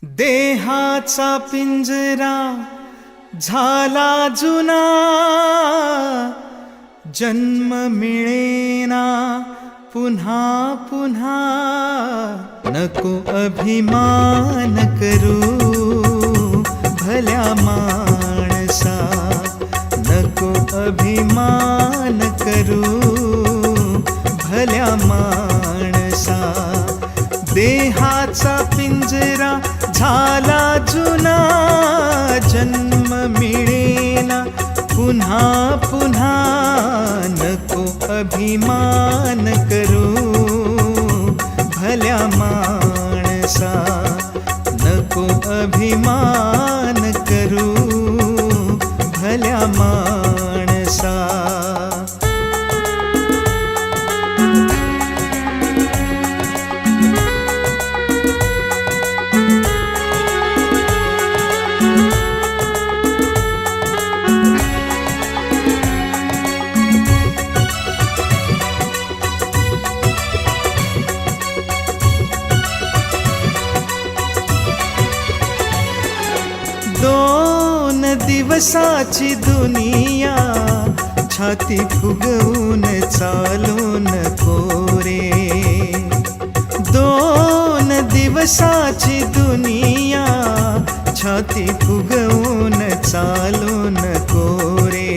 देहाचा पिंजरा झाला जुना, जन्म मिळेना पुन्हा पुन्हा. नको अभिमान करू भल्या माणसा, नको अभिमान करू भल्या माणसा. देहाचा पिंजरा झाला जुना, जन्म मिळेना पुन्हा पुन्हा. नको अभिमान करू भल्या माणसा, नको अभिमान करू भल्या माणसा. दोन दिवसाची दुनिया, छाती फुगवून चालू नको रे. दोन दिवसाची दुनिया, छाती फुगवून चालू नको रे.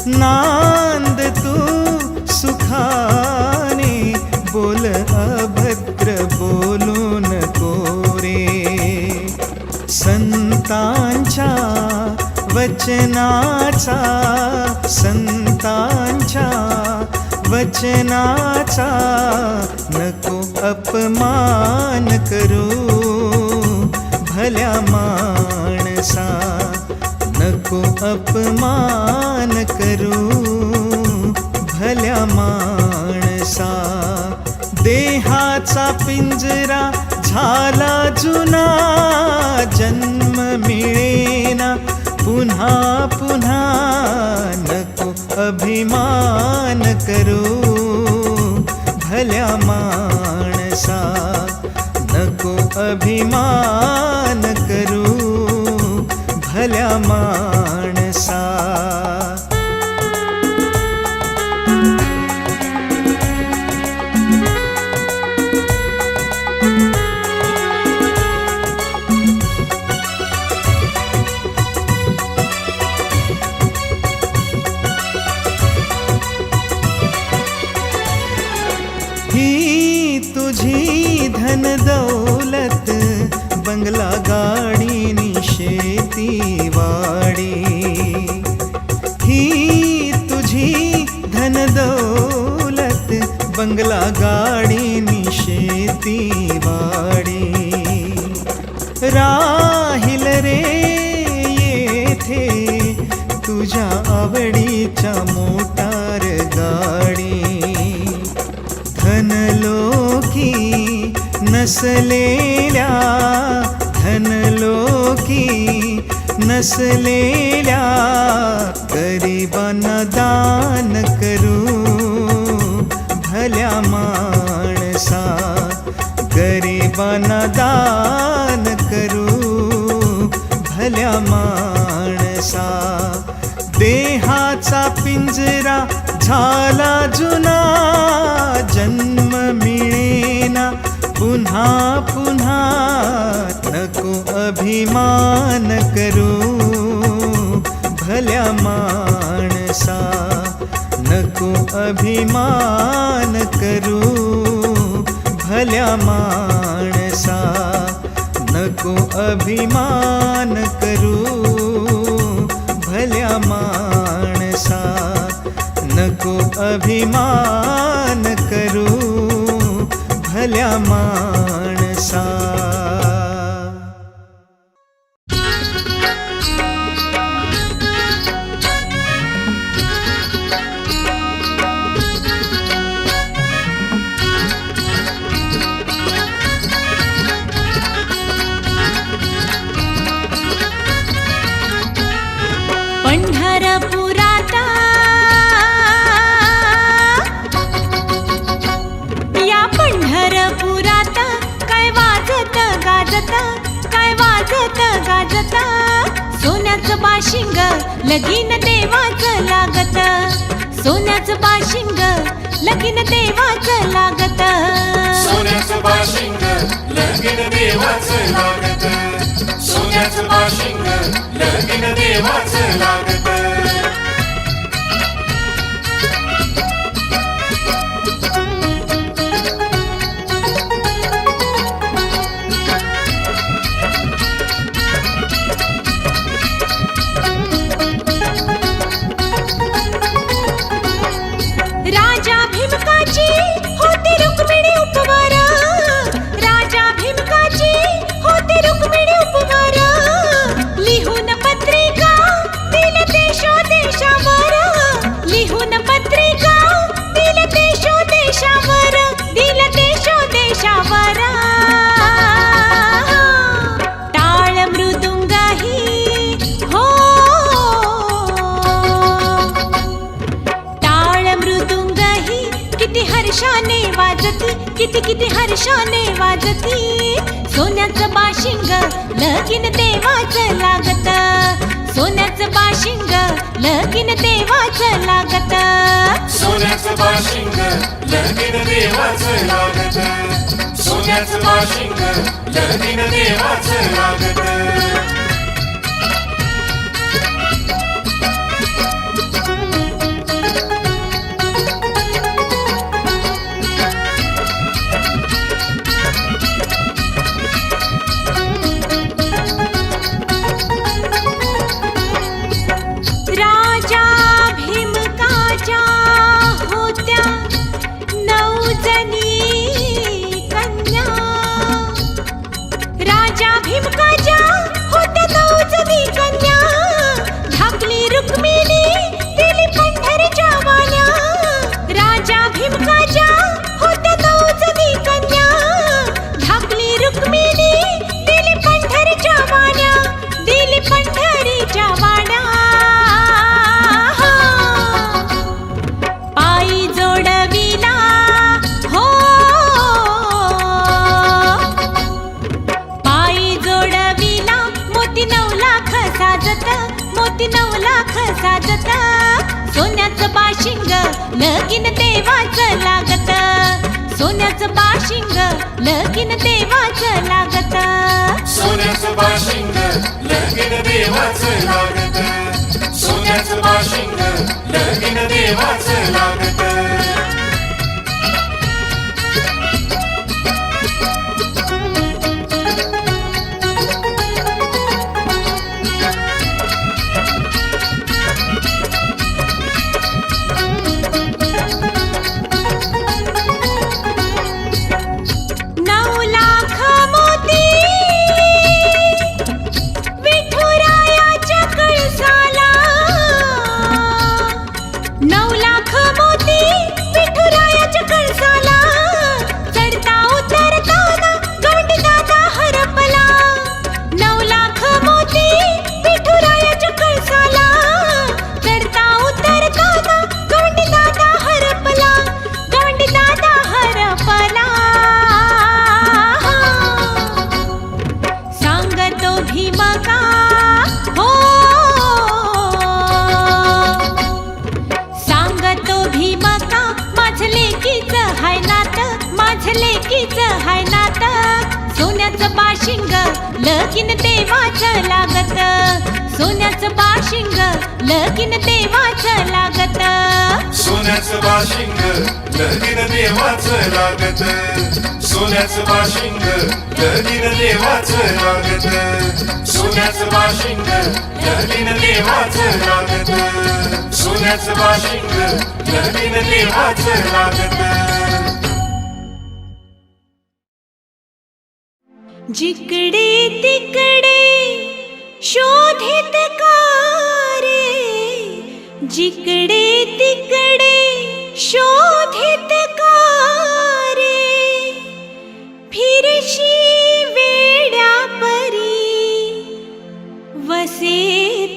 नांद तू सुखाने, बोल अभद्र बोलू नको रे. संतांच्या वचनाचा, संतांच्या वचनाचा नको अपमान करू भल्या माणसा, नको अपमान करू भल्या माणसा. देहाचा पिंजरा झाला जुना, जन्म मिळेना पुन्हा पुन्हा. नको अभिमान करू भल्या माणसा, नको अभिमान करू भल्या माणसा. ही तुझी धन दौलत, बंगला गाडी नि शेती वाडी. ही तुझी धन दौलत, बंगला गाडी नि शेती वाडी. राहिल रे येथे तुझ्या आवडीच्या मोटार गाडी. धनलोकी नसलेल्या, धनलोकी नसलेल्या गरिबांना दान करू भल्या माणसा, गरिबांना दान करू भल्या माणसा. देहाचा पिंजरा झाला जुना, जन्म मिळेना पुन्हा पुन्हा. नको अभिमान करू भल्या माणसा, नको अभिमान करू भल्या माणसा, नको अभिमान करू भल्या माणसा, नको अभिमान करू भल्या माणसा. पंढरपुराता या पंढरपुराता लगीन देवाचं लागत. सोन्याचं बाशिंग लगीन देवाचं लागत. सोन्याचं बाशिंग लगीन देवाचं लागत. सोन्याचं बाशिंग लगीन देवाचं लागत. राजा भीमकाची होती रुक्मिणी उपवार. राजा भीमकाची होती रुक्मिणी उपवार. लिहून पत्रिका दिल देशोदेशावर. लिहून पत्रिका दिल देशोदेशावर. दिल देशोदेशावर. टाळ मृदुंगाही हो टाळ मृदुंगाही किती हर्षाने वाजती. किती किती हर्षाने वाजती. सोन्याचं बाशिंग लगीन देवाचं लागत. सोन्याचं बाशिंग लगीन देवाचं लागत. सोन्याचं बाशिंग लगीन देवाचं लागत. सोन्याचं बाशिंग लगीन देवाचं लागत. राजा भीमकाच्या होत्या 9 जणी कन्या. राजा भीमकाच्या होत्या 9 जणी कन्या. ढाकली रुक्मिणी दिली पंढरीच्या वाण्या. राजा भीमकाच्या होत्या 9 जणी कन्या. ढाकली रुक्मिणी दिली पंढरीच्या वाण्या. दिली पंढरीच्या वाण्या. पायी जोडविला हो पायी जोडविला. मोती 9 लाख साजत. मोती 9 लाख साजत. सोन्याचं बाशिंग लगीन देवाचं लागत. सोन्याचं बाशिंग लगीन देवाचं लागत. सोन्याचं बाशिंग लगीन देवाचं लागत. सोन्याचं बाशिंग लगीन देवाचं लागत. लगीन देवाचं लागत. सोन्याचं बाशिंग लगीन देवाचं लागत. सोन्याचं बाशिंग लगीन देवाचं लागत. सोन्याचं बाशिंग लगीन देवाचं लागत. सोन्याचं बाशिंग लगीन देवाचं लागत. सोन्याचं बाशिंग लगीन देवाचं लागत. जिकडे तिकडे शोधित कारे. जिकडे तिकडे शोधित कारे. फिरशी वेड्या परी वसे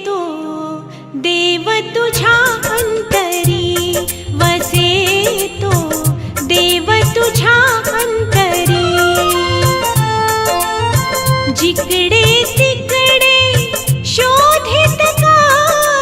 तो देव तुझ्या अंतरी. वसे तो देव तुझ्या अंतरी. जिकडे तिकडे शोधित कारे.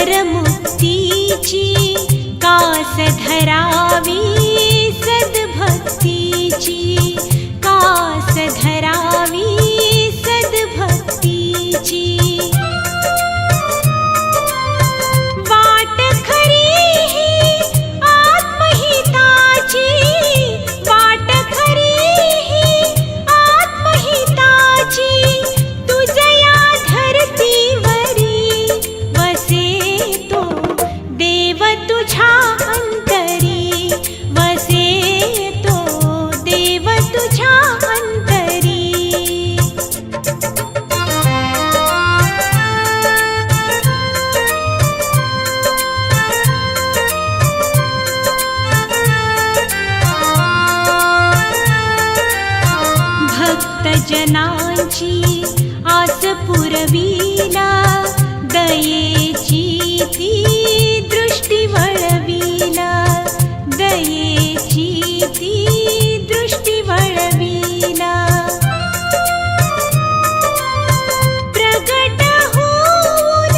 परमुक्तीची कास धरावी सद्भक्तीची कास धरावी सद्भक्तीची वाट खरी ही आत्महिताची वाट खरी ही आत्महिताची तुझया धरतीवरी वसे तो देव तुझ्या अंतरी वसे तो देव तुझ्या अंतरी भक्तजनांची आस पुरविला दयेची ती दृष्टी वळविला दयेची ती दृष्टी वळविला प्रगट होऊन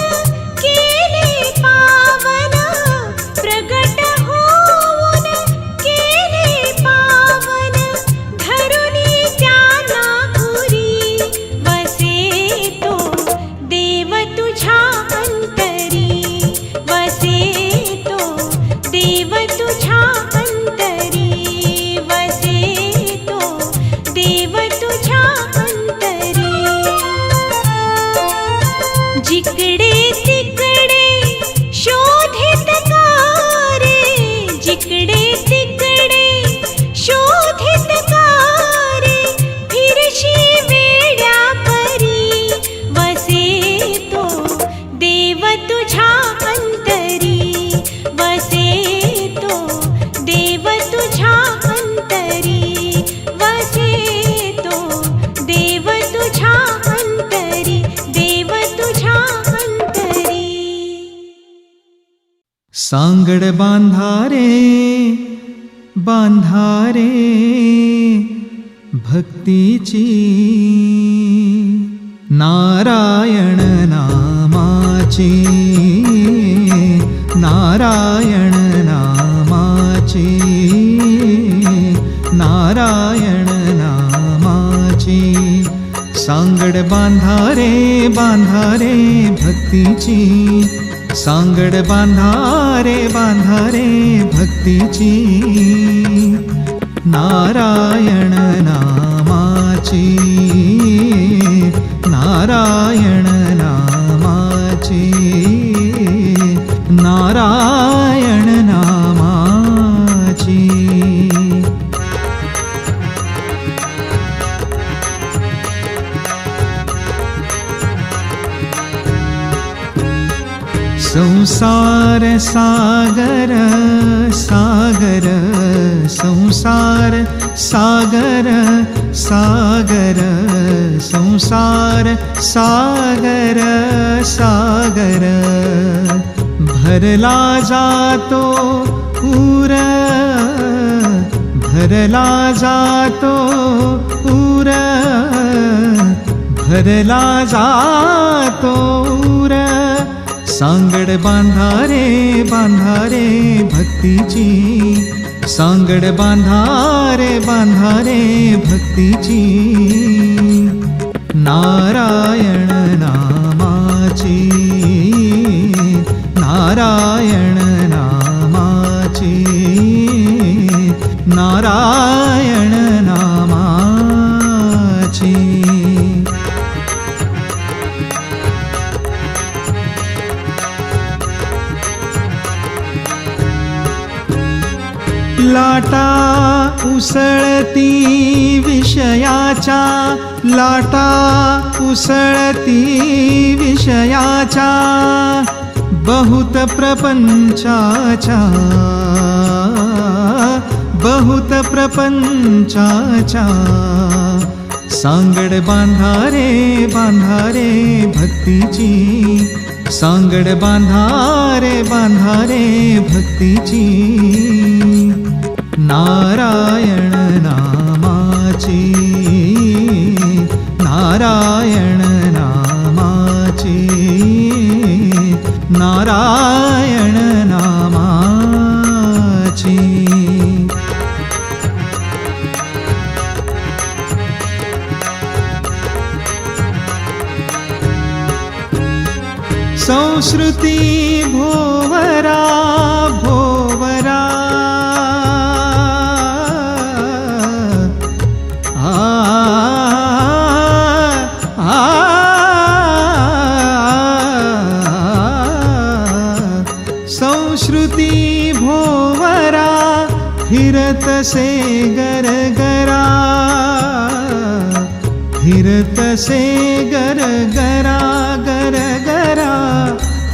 केले पावन प्रगट होऊन केले पावन धरुनी त्यांना उरी वसे तो देव तुझ्या अंतरी वसे तो देव तुझ्या अंतरी वसे तो देव तुझ्या अंतरी जिकडे तिकडे शोधित कारे जिकडे तिकडे शोधित कारे फिरशी वेड्या परी वसे तो देव तुझ्या अंतरी वसे तो देव तुझ्या अंतरी वसे तो देव तुझ्या अंतरी देव तुझ्या अंतरी सांगड बांधारे बांधारे भक्तीची नारायण नामाची नारायण नामाची नारायण नामाची सांगड बांधारे बांधारे भक्तीची सांगड बांधारे बांधारे भक्तीची नारायण नामाची नारायण नामाची नारायण नामाची संसार सागर सागर संसार सागर सागर संसार सागर सागर भरला जातो पूर भरला जातो पूर भरला जातो पूर सांगड बांधारे बांधारे भक्तीची सांगड बांधारे बांधारे भक्तीची नारायण नामाची नारायण नामाची नारायण नामाची लाटा उसळती विषयाच्या लाटा उसळती विषयाच्या बहुत प्रपंचाच्या बहुत प्रपंचाच्या सांगड बांधारे बांधारे भक्तीची सांगड बांधारे बांधारे भक्तीची नारायण नामाची नारायण नामाची नारायण नारायण नामाची. संस्कृती भोवरा भोवरा संस्कृती भोवरा फिरत से गरगरा फिरत से गरगरा गरगरा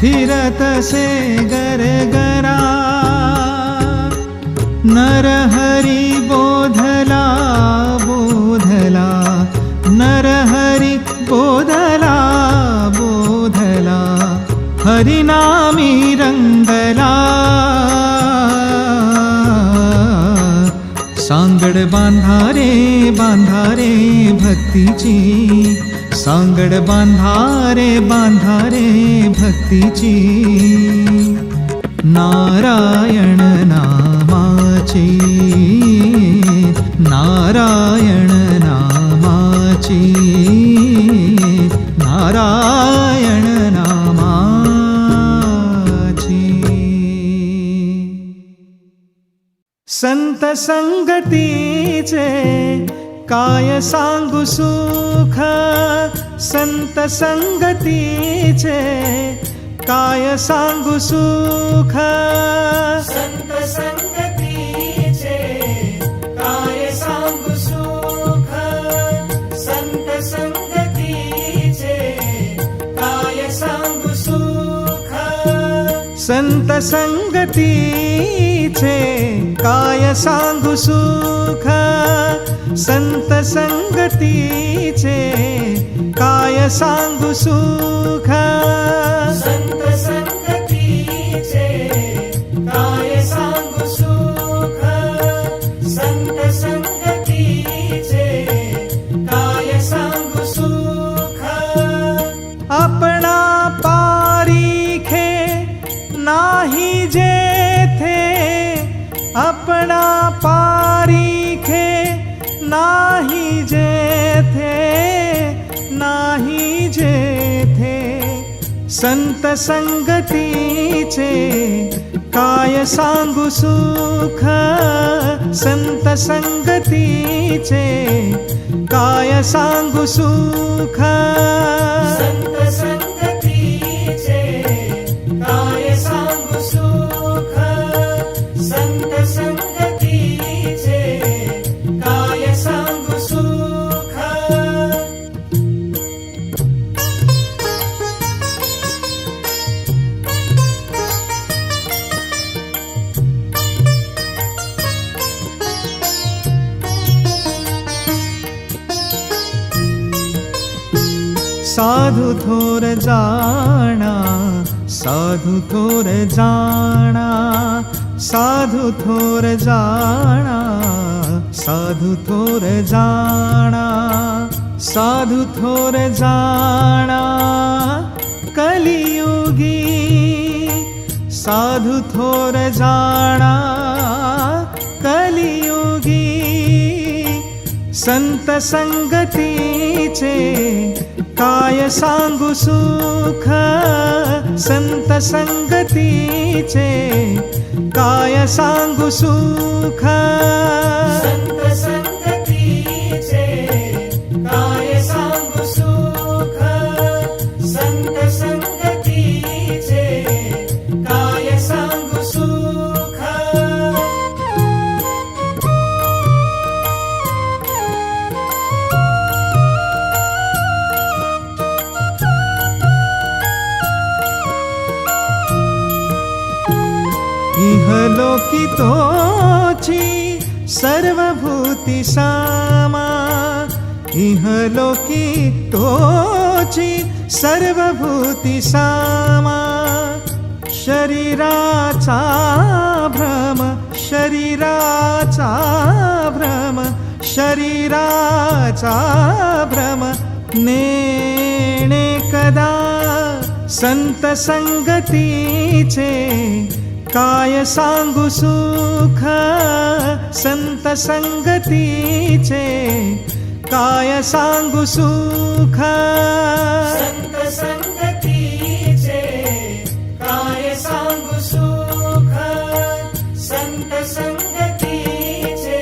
फिरत से गरगरा. नरहरी बोधला बोधला नरहरी बोधला बोधला हरिनामी रंगला. सांगड बांधारे बांधारे भक्तीची सांगड बांधारे बांधारे भक्तीची. नारायण नामाची नारायण नामाची नारायण नामाची. संत संगतीचे काय सांगू सुख संत संगतीचे काय सांगू सुख. संत संगतीचे काय सांगू सुख संत संगतीचे काय सांगू सुख. संत संगतीचे काय सांगू सुख संत संगतीचे काय सांगू सुख. संत संगतीचे काय सांगू सुख संत संगतीचे काय सांगू सुख. आपणा पारिखे नाही जेथे आपणा पारिखे नाही जेथे नाही जेथे. संत संगतीचे काय सांगू सुख संत संगतीचे काय सांगू सुख. संत संगतीचे काय सांगू सुख संत संगतीचे काय सांगू सुख. साधु थोर जाना साधु थोर जाना साधु थोर जाना साधु थोर जाना साधु थोर जाना कलियुगी साधु थोर जाना कलियुगी. संत संगतीचे काय सांगू सुख संत संगतीचे काय सांगू सुख. संत संगतीचे काय सांगू सुख संत संगतीचे काय सांगू सुख. इहलोकी तोची सर्वभूती सामा इहलोकी तोची सर्वभूती सामा. शरीराचा भ्रम शरीराचा भ्रम शरीराचा भ्रम नेणे कदा संत संगतीचे काय सांगू सुख, संत संगतीचे काय सांगू सुख, संत संगतीचे काय सांगू सुख, संत संगतीचे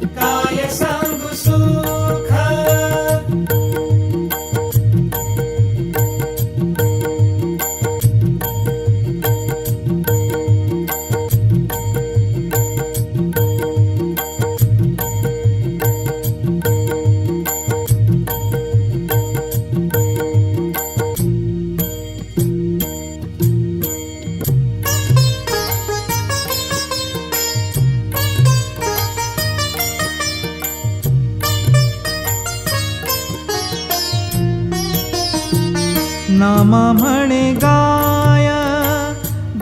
काय सांगू सुख. नामा म्हणे गाय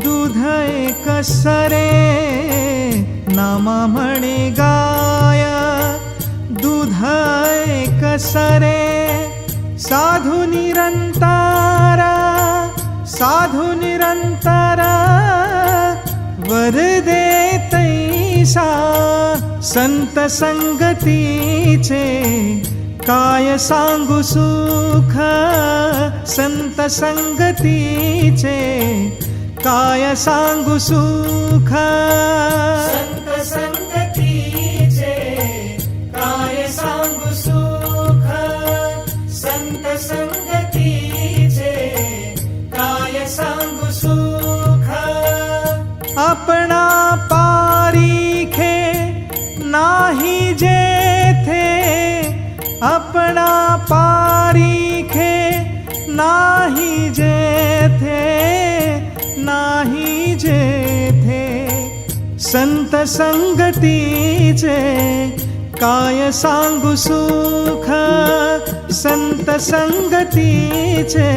दूध एक सरे, नामा म्हणे गाय दूध एक सरे. साधू निरंतर, साधू निरंतर वर देतैसा. संत संगतीचे काय सांगू सुख, संत संगतीचे काय सांगू सुख, संत संगतीचे काय सांगू सुख, संत संगतीचे काय सांगू सुख. आपणा पारिखे नाही जेथे, आपणा पारिखे नाही जेथे, नाही जेथे. संत संगतीचे काय सांगू सुख, संत संगतीचे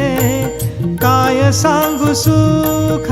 काय सांगू सुख.